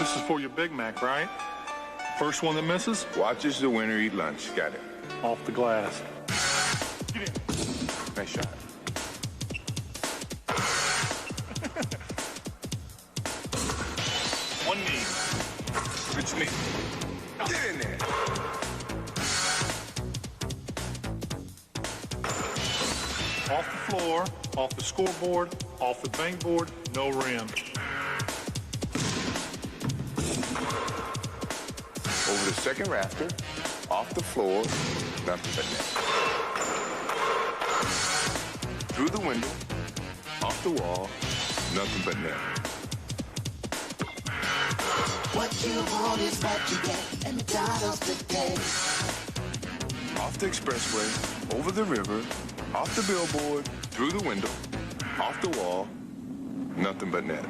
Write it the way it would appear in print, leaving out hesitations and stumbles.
This is for your Big Mac, right? First one that misses? Watches the winner eat lunch. Got it. Off the glass. Get in. Nice shot. One knee. It's me. Get in there. Off the floor, off the scoreboard, off the bank board, no rim. Over the second rafter, off the floor, nothing but net. Through the window, off the wall, nothing but net. What you want is what you get at McDonald's today. Off the expressway, over the river, off the billboard, through the window, off the wall, nothing but net.